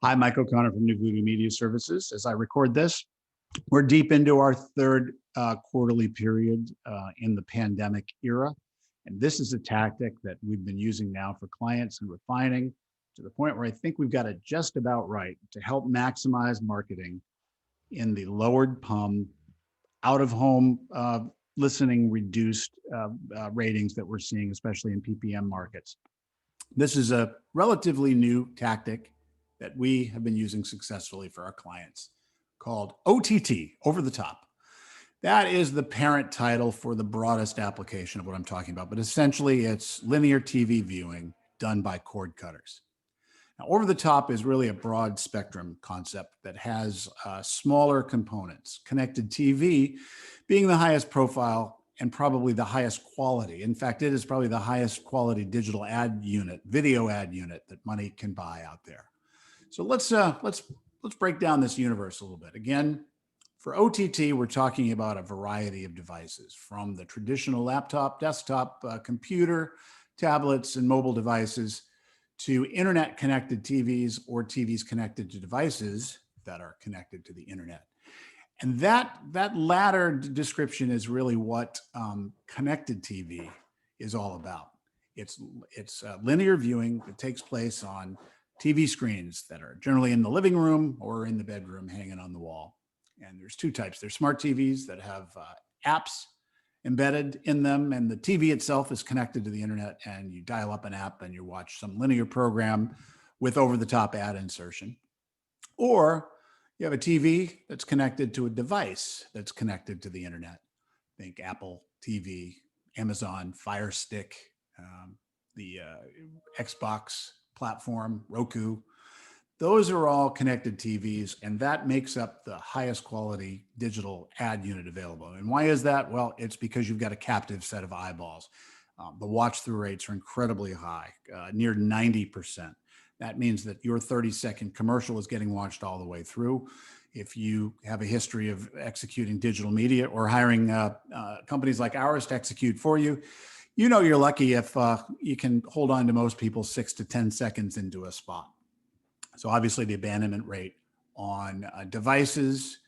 Hi, Mike O'Connor from NuVoodoo Media Services. As I record this, we're deep into our third quarterly period in the pandemic era. And this is a tactic that we've been using now for clients and refining to the point where I think we've got it just about right to help maximize marketing in the lowered PUM, out of home listening reduced ratings that we're seeing, especially in PPM markets. This is a relatively new tactic that we have been using successfully for our clients called OTT, over the top. That is the parent title for the broadest application of what I'm talking about, but essentially it's linear TV viewing done by cord cutters. Now, over the top is really a broad spectrum concept that has smaller components, connected TV being the highest profile and probably the highest quality. In fact, it is probably the highest quality digital ad unit, video ad unit that money can buy out there. So let's break down this universe a little bit. Again, for OTT, we're talking about a variety of devices, from the traditional laptop, desktop, computer, tablets, and mobile devices to internet connected TVs or TVs connected to devices that are connected to the internet. And that latter description is really what connected TV is all about. It's linear viewing that takes place on TV screens that are generally in the living room or in the bedroom hanging on the wall. And there's two types. There's smart TVs that have apps embedded in them, and the TV itself is connected to the internet, and you dial up an app and you watch some linear program with over-the-top ad insertion. Or you have a TV that's connected to a device that's connected to the internet. Think Apple TV, Amazon Fire Stick, the Xbox platform, Roku. Those are all connected TVs, and that makes up the highest quality digital ad unit available. And why is that? Well, it's because you've got a captive set of eyeballs. The watch through rates are incredibly high, near 90%. That means that your 30-second commercial is getting watched all the way through. If you have a history of executing digital media or hiring companies like ours to execute for you, you know you're lucky if you can hold on to most people 6 to 10 seconds into a spot. So obviously the abandonment rate on devices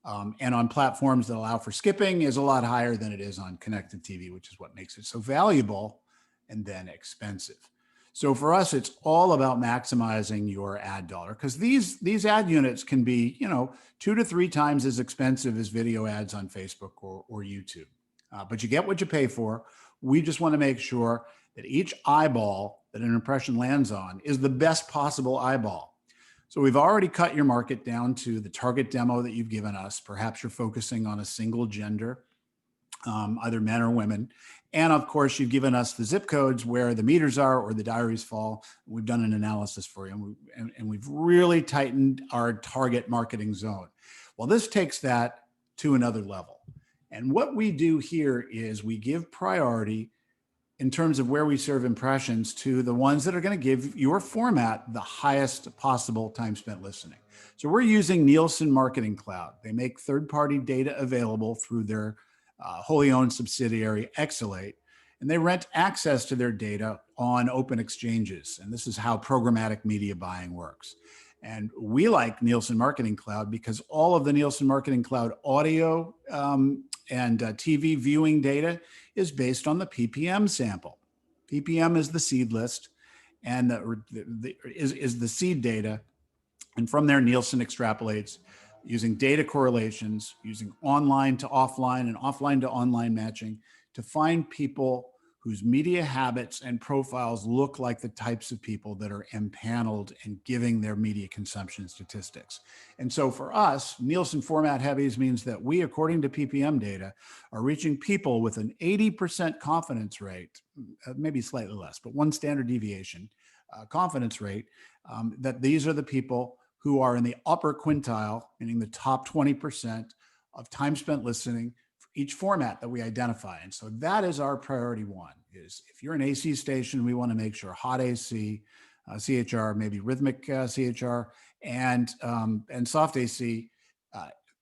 and on platforms that allow for skipping is a lot higher than it is on connected TV, which is what makes it so valuable and then expensive. So for us, it's all about maximizing your ad dollar, because these ad units can be, 2 to 3 times as expensive as video ads on Facebook or YouTube. But you get what you pay for. We just want to make sure that each eyeball that an impression lands on is the best possible eyeball. So we've already cut your market down to the target demo that you've given us. Perhaps you're focusing on a single gender, either men or women. And of course, you've given us the zip codes where the meters are or the diaries fall. We've done an analysis for you, and we've really tightened our target marketing zone. Well, this takes that to another level. And what we do here is we give priority in terms of where we serve impressions to the ones that are going to give your format the highest possible time spent listening. So we're using Nielsen Marketing Cloud. They make third-party data available through their wholly owned subsidiary, Exalate, and they rent access to their data on open exchanges. And this is how programmatic media buying works. And we like Nielsen Marketing Cloud because all of the Nielsen Marketing Cloud audio and TV viewing data is based on the PPM sample. PPM is the seed list and is the seed data. And from there, Nielsen extrapolates using data correlations, using online to offline and offline to online matching to find people whose media habits and profiles look like the types of people that are empaneled and giving their media consumption statistics. And so for us, Nielsen format heavies means that we, according to PPM data, are reaching people with an 80% confidence rate, maybe slightly less, but one standard deviation confidence rate, that these are the people who are in the upper quintile, meaning the top 20% of time spent listening for each format that we identify. And so that is our priority one, is if you're an AC station, we want to make sure hot AC, CHR, maybe rhythmic CHR, and soft AC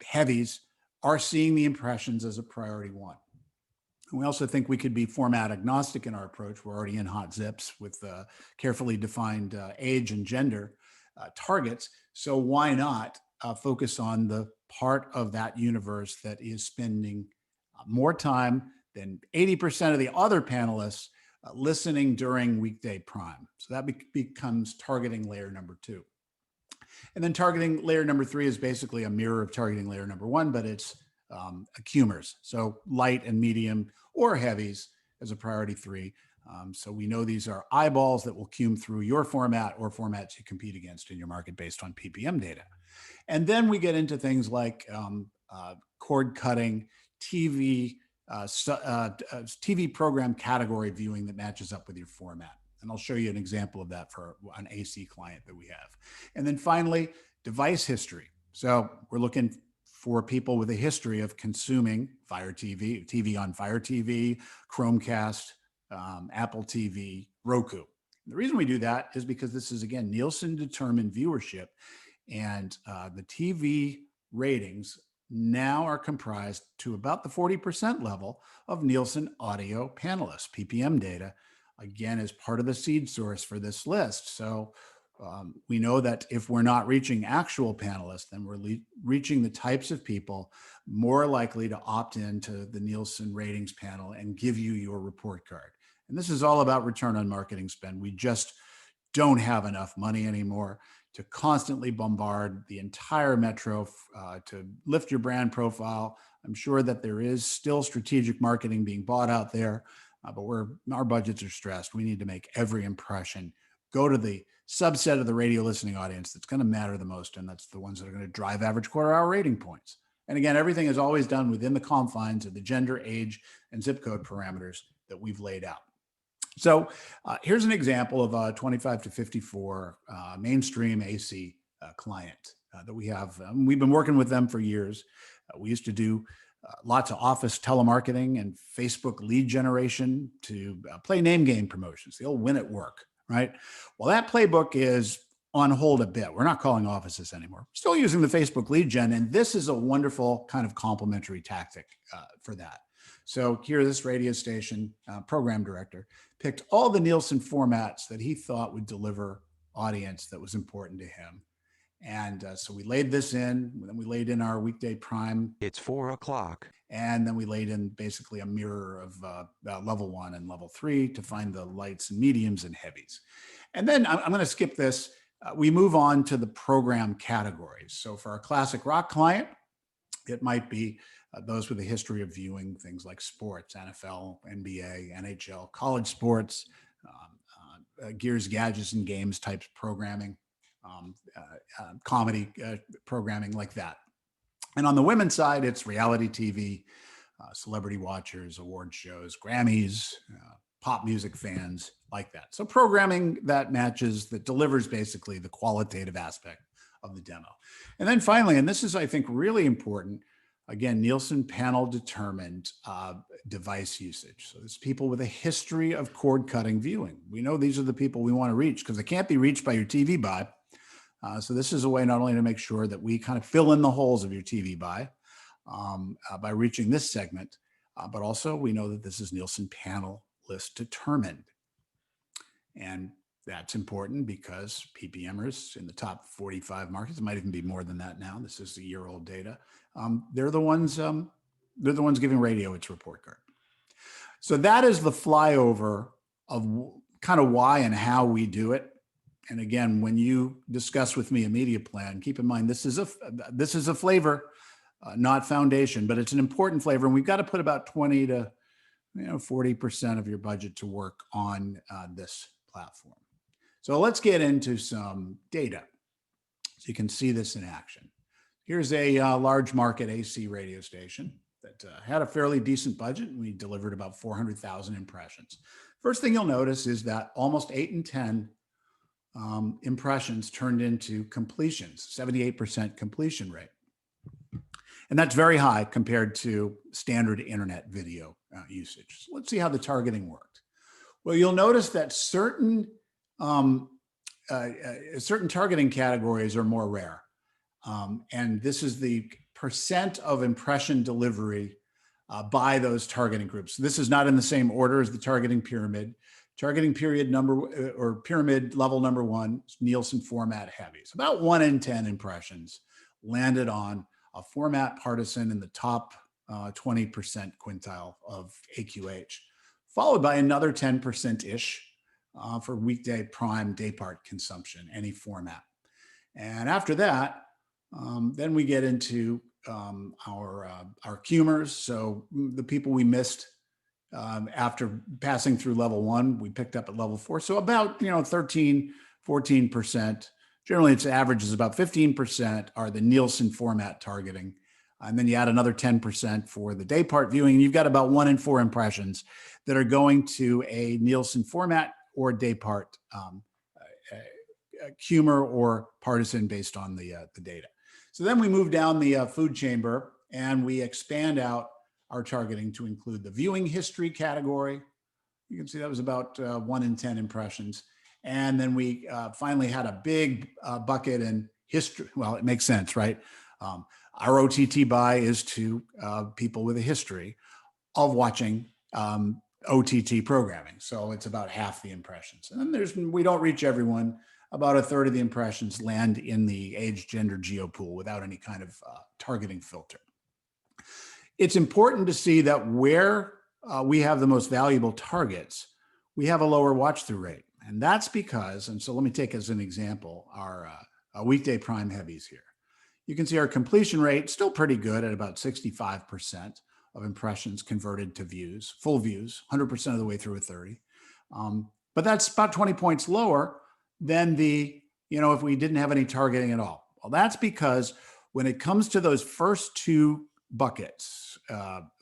heavies are seeing the impressions as a priority one. And we also think we could be format agnostic in our approach. We're already in hot zips with carefully defined age and gender targets. So why not focus on the part of that universe that is spending more time than 80% of the other panelists listening during weekday prime. So that becomes targeting layer number 2. And then targeting layer number 3 is basically a mirror of targeting layer number 1, but it's accumers. So light and medium or heavies as a priority 3. So we know these are eyeballs that will cume through your format or formats you compete against in your market based on PPM data. And then we get into things like cord cutting, TV, TV program category viewing that matches up with your format. And I'll show you an example of that for an AC client that we have. And then finally, device history. So we're looking for people with a history of consuming Fire TV, TV on Fire TV, Chromecast, Apple TV, Roku. The reason we do that is because this is, again, Nielsen determined viewership, and the TV ratings now are comprised to about the 40% level of Nielsen audio panelists, PPM data, again, as part of the seed source for this list. So we know that if we're not reaching actual panelists, then we're reaching the types of people more likely to opt into the Nielsen ratings panel and give you your report card. And this is all about return on marketing spend. We just don't have enough money anymore to constantly bombard the entire metro to lift your brand profile. I'm sure that there is still strategic marketing being bought out there, but our budgets are stressed. We need to make every impression go to the subset of the radio listening audience that's going to matter the most, and that's the ones that are going to drive average quarter-hour rating points. And again, everything is always done within the confines of the gender, age, and zip code parameters that we've laid out. So here's an example of a 25 to 54 mainstream AC client that we have. We've been working with them for years. We used to do lots of office telemarketing and Facebook lead generation to play name game promotions, the old win at work, right? Well, that playbook is on hold a bit. We're not calling offices anymore. Still using the Facebook lead gen, and this is a wonderful kind of complementary tactic for that. So here, this radio station program director picked all the Nielsen formats that he thought would deliver audience that was important to him. And so we laid this in, then we laid in our weekday prime. It's 4 o'clock. And then we laid in basically a mirror of level 1 and level 3 to find the lights and mediums and heavies. And then I'm going to skip this. We move on to the program categories. So for our classic rock client, it might be those with a history of viewing things like sports, NFL, NBA, NHL, college sports, gears, gadgets, and games types programming, comedy programming like that. And on the women's side, it's reality TV, celebrity watchers, award shows, Grammys, pop music fans, like that. So programming that matches, that delivers basically the qualitative aspect of the demo. And then finally, and this is, I think, really important, again, Nielsen panel determined device usage. So it's people with a history of cord cutting viewing. We know these are the people we want to reach because they can't be reached by your TV buy. So this is a way not only to make sure that we kind of fill in the holes of your TV buy by reaching this segment, but also we know that this is Nielsen panel list determined. And that's important because PPMers in the top 45 markets, it might even be more than that now. This is the year-old data. They're the ones giving radio its report card. So that is the flyover of kind of why and how we do it. And again, when you discuss with me a media plan, keep in mind this is a flavor, not foundation, but it's an important flavor, and we've got to put about 20 to 40% of your budget to work on this platform. So let's get into some data so you can see this in action. Here's a large market AC radio station that had a fairly decent budget, and we delivered about 400,000 impressions. First thing you'll notice is that almost 8 in 10 impressions turned into completions, 78% completion rate. And that's very high compared to standard internet video usage. So let's see how the targeting worked. Well, you'll notice that certain targeting categories are more rare. And this is the percent of impression delivery by those targeting groups. This is not in the same order as the targeting pyramid. Targeting period or pyramid level number one, Nielsen format heavies. About 1 in 10 impressions landed on a format partisan in the top 20% quintile of AQH, followed by another 10%-ish for weekday prime daypart consumption, any format. And after that, then we get into our humors. So the people we missed after passing through level one, we picked up at level four. So about 13, 14%. Generally, its average is about 15% are the Nielsen format targeting. And then you add another 10% for the day part viewing, and you've got about 1 in 4 impressions that are going to a Nielsen format or day part humor or partisan based on the data. So then we move down the food chamber and we expand out our targeting to include the viewing history category. You can see that was about 1 in 10 impressions. And then we finally had a big bucket in history. Well, it makes sense, right? Our OTT buy is to people with a history of watching OTT programming. So it's about half the impressions. And then we don't reach everyone. About a third of the impressions land in the age, gender, geo pool without any kind of targeting filter. It's important to see that where we have the most valuable targets, we have a lower watch through rate. And that's because, and so let me take as an example, our weekday prime heavies here. You can see our completion rate still pretty good at about 65% of impressions converted to views, full views, 100% of the way through a 30. But that's about 20 points lower than if we didn't have any targeting at all. Well, that's because when it comes to those first two buckets,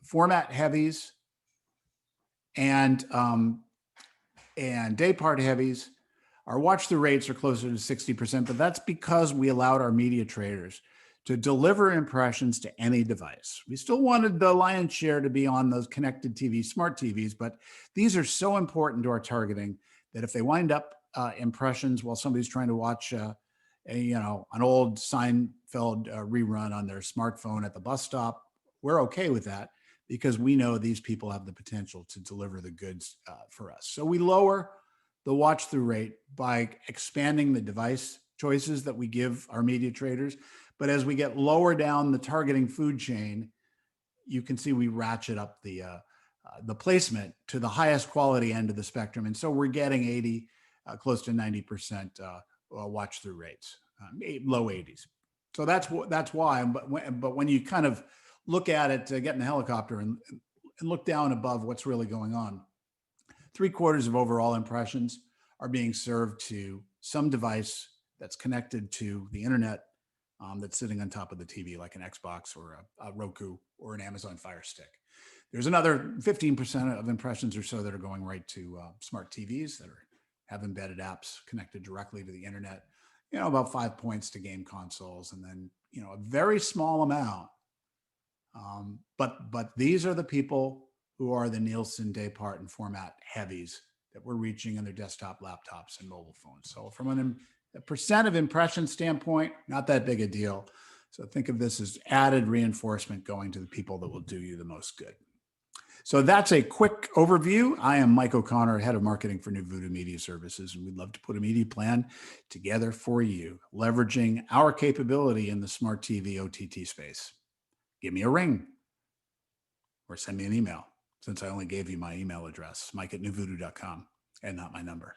format heavies and day part heavies, our watch through rates are closer to 60%, but that's because we allowed our media traders to deliver impressions to any device. We still wanted the lion's share to be on those connected TVs, smart TVs, but these are so important to our targeting that if they wind up impressions while somebody's trying to watch an old Seinfeld rerun on their smartphone at the bus stop, we're okay with that because we know these people have the potential to deliver the goods for us. So we lower the watch through rate by expanding the device choices that we give our media traders. But as we get lower down the targeting food chain, you can see we ratchet up the placement to the highest quality end of the spectrum. And so we're getting 80, close to 90% watch through rates, low 80s. So that's why. But when you kind of look at it, get in the helicopter and look down above what's really going on, 3/4 of overall impressions are being served to some device that's connected to the internet that's sitting on top of the TV, like an Xbox or a Roku or an Amazon Fire Stick. There's another 15% of impressions or so that are going right to smart TVs that have embedded apps connected directly to the internet. About 5 points to game consoles, and then a very small amount. But these are the people who are the Nielsen day part and format heavies that we're reaching in their desktop, laptops, and mobile phones. So from a percent of impression standpoint, not that big a deal. So think of this as added reinforcement going to the people that will do you the most good. So that's a quick overview. I am Mike O'Connor, head of marketing for NuVoodoo Media Services, and we'd love to put a media plan together for you, leveraging our capability in the smart TV OTT space. Give me a ring or send me an email, since I only gave you my email address, mike@nuvoodoo.com, and not my number.